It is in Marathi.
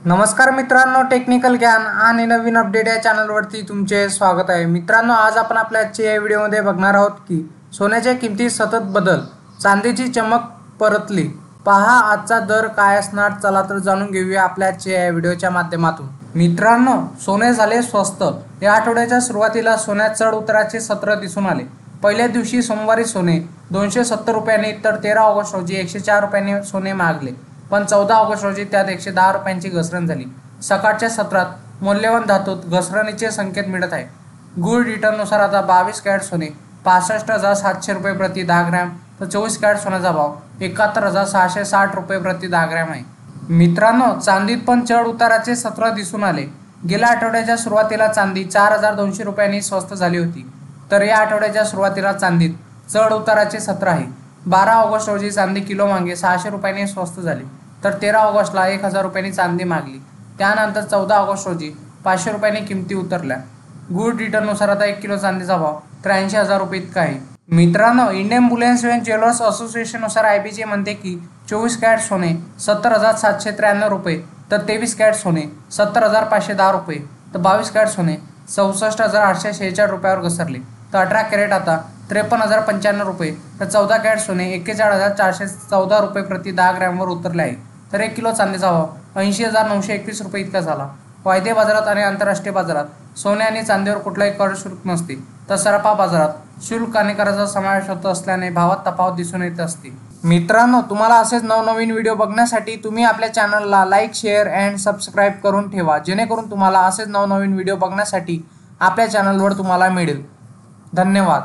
नमस्कार मित्रांनो, टेक्निकल ज्ञान आणि नवीन अपडेट या चॅनलवरती तुमचे स्वागत आहे। मित्रांनो, आज आपण आपल्या आजच्या या व्हिडिओमध्ये बघणार आहोत की सोन्याच्या किमतीत सतत बदल, चांदीची चमक परतली। पहा आजचा दर काय असणार, चला तर जाणून घेऊया आपल्या आजच्या या व्हिडिओच्या माध्यमातून। मित्रांनो, सोने झाले स्वस्त। या आठवड्याच्या सुरुवातीला सोन्यात चढ उताराचे सत्र दिसून आले। पहिल्या दिवशी सोमवारी सोने 270 रुपयांनी तर 13 ऑगस्ट रोजी 104 रुपयांनी सोने मागले, पण 14 ऑगस्ट रोजी त्यात 110 रुपयांची घसरण झाली। सकाळच्या सत्रात मौल्यवान धातूत घसरणीचे संकेत मिळत आहे। गोल्ड रिटर्ननुसार आता 22 कॅरेट सोने 65,700 रुपये प्रति 10 ग्रॅम तर 24 कॅरेट सोन्याचा भाव 71,660 रुपये प्रति 10 ग्रॅम आहे। मित्रांनो, चांदीत पण चढ उताराचे सत्र दिसून आले। गेल्या आठवड्याच्या सुरुवातीला चांदी 4,200 रुपयांनी स्वस्त झाली होती, तर या आठवड्याच्या सुरुवातीला चांदीत चढ उताराचे सत्र आहे। 12 ऑगस्ट रोजी चांदी किलो मागे 600 रुपयांनी स्वस्त झाली, तर 13 ऑगस्टला 1000 रुपयांनी चांदी मागली। त्यानंतर 14 ऑगस्ट रोजी 500 रुपयांनी किमती उतरल्या। गुड रिटर्ननुसार आता 1 किलो चांदीचा भाव 83,000 रुपये इतका आहे। मित्रांनो, इंडियन बुलियन अँड ज्वेलर्स असोसिएशननुसार IBJ म्हणते की 24 कॅरेट सोने 70,793 रुपये तर 23 कॅरेट सोने 70,510 रुपये तर 22 कॅरेट सोने 64,846 रुपयावर घसरले, तर 18 कॅरेट आता 53,095 रुपये तर 14 कॅरेट सोने 41,414 रुपये प्रति 10 ग्रॅमवर उतरले आहे। तर 1 किलो चांदीचा भाव 80,921 रुपये इतका झाला। वायदे बाजारात आणि आंतरराष्ट्रीय बाजारात सोने आणि चांदीवर कुठलाही कर शुल्क नसते, तर सराफा बाजारात शुल्क आणि कराचा समावेश होत असल्याने भावात तफावत दिसून येत असते। मित्रांनो, तुम्हाला असेच नवनवीन व्हिडिओ बघण्यासाठी तुम्ही आपल्या चॅनलला लाईक, शेअर अँड सबस्क्राईब करून ठेवा, जेणेकरून तुम्हाला असेच नवनवीन व्हिडिओ बघण्यासाठी आपल्या चॅनलवर तुम्हाला मिळेल। धन्यवाद।